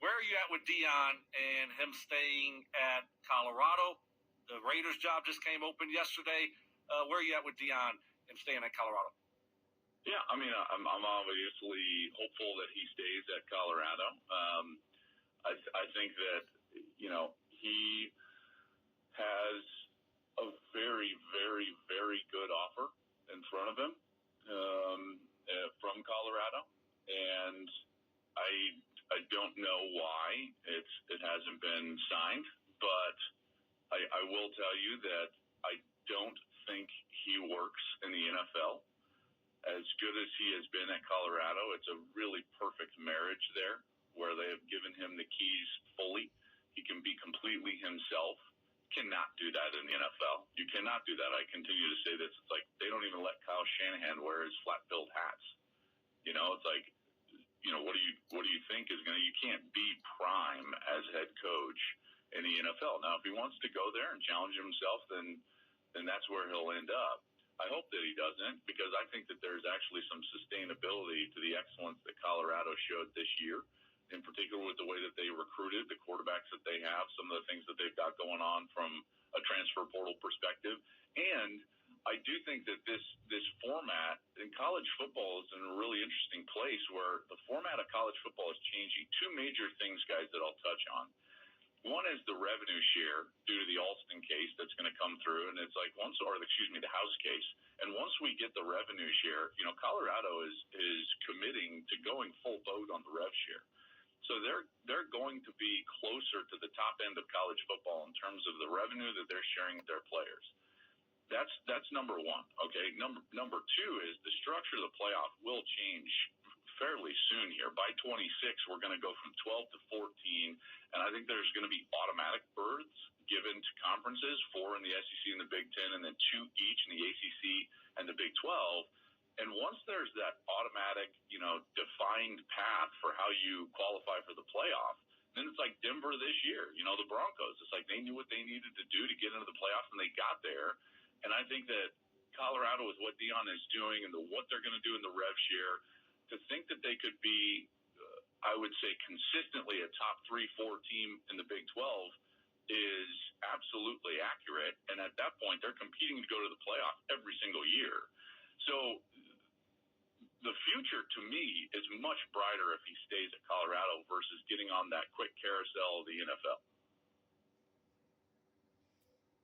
Where are you at with Deion and him staying at Colorado? The Raiders job just came open yesterday. Where are you at with Deion and staying at Colorado? Yeah, I mean, I'm obviously hopeful that he stays at Colorado. I think that, he has a very, very, very good offer in front of him from Colorado, and I don't know why it hasn't been signed, but I will tell you that I don't think he works in the NFL. As good as he has been at Colorado, it's a really perfect marriage there where they have given him the keys fully. He can be completely himself. Cannot do that in the NFL. You cannot do that. I continue to say this. It's like they don't even let Kyle Shanahan wear his flat-billed hats. It's like, what do you think is going to, you can't be prime as head coach in the NFL. Now, if he wants to go there and challenge himself, then that's where he'll end up. I hope that he doesn't, because I think that there's actually some sustainability to the excellence that Colorado showed this year, in particular with the way that they recruited, the quarterbacks that they have, some of the things that they've got going on from a transfer portal perspective. And I do think that this format in college football is in a really interesting place where the format of college football is changing. Two major things, guys, that I'll touch on. One is the revenue share due to the Alston case that's going to come through, and it's like the House case. And once we get the revenue share, Colorado is committing to going full boat on the rev share. So they're going to be closer to the top end of college football in terms of the revenue that they're sharing with their players. That's number one. Okay. Number two is the structure of the playoff will change fairly soon here. By 26, we're going to go from 12 to 14, and I think there's going to be automatic berths given to conferences, 4 in the SEC and the Big Ten, and then 2 each in the ACC and the Big 12. And once there's that automatic, defined path for how you qualify for the playoff, then it's like Denver this year, the Broncos. It's like they knew what they needed to do to get into the playoffs, and they got there. And I think that Colorado, with what Deion is doing and what they're going to do in the rev share, to think that they could be, I would say, consistently a top 3-4 team in the Big 12 is absolutely accurate. And at that point, they're competing to go to the playoff every single year. So the future, to me, is much brighter if he stays at Colorado versus getting on that quick carousel of the NFL.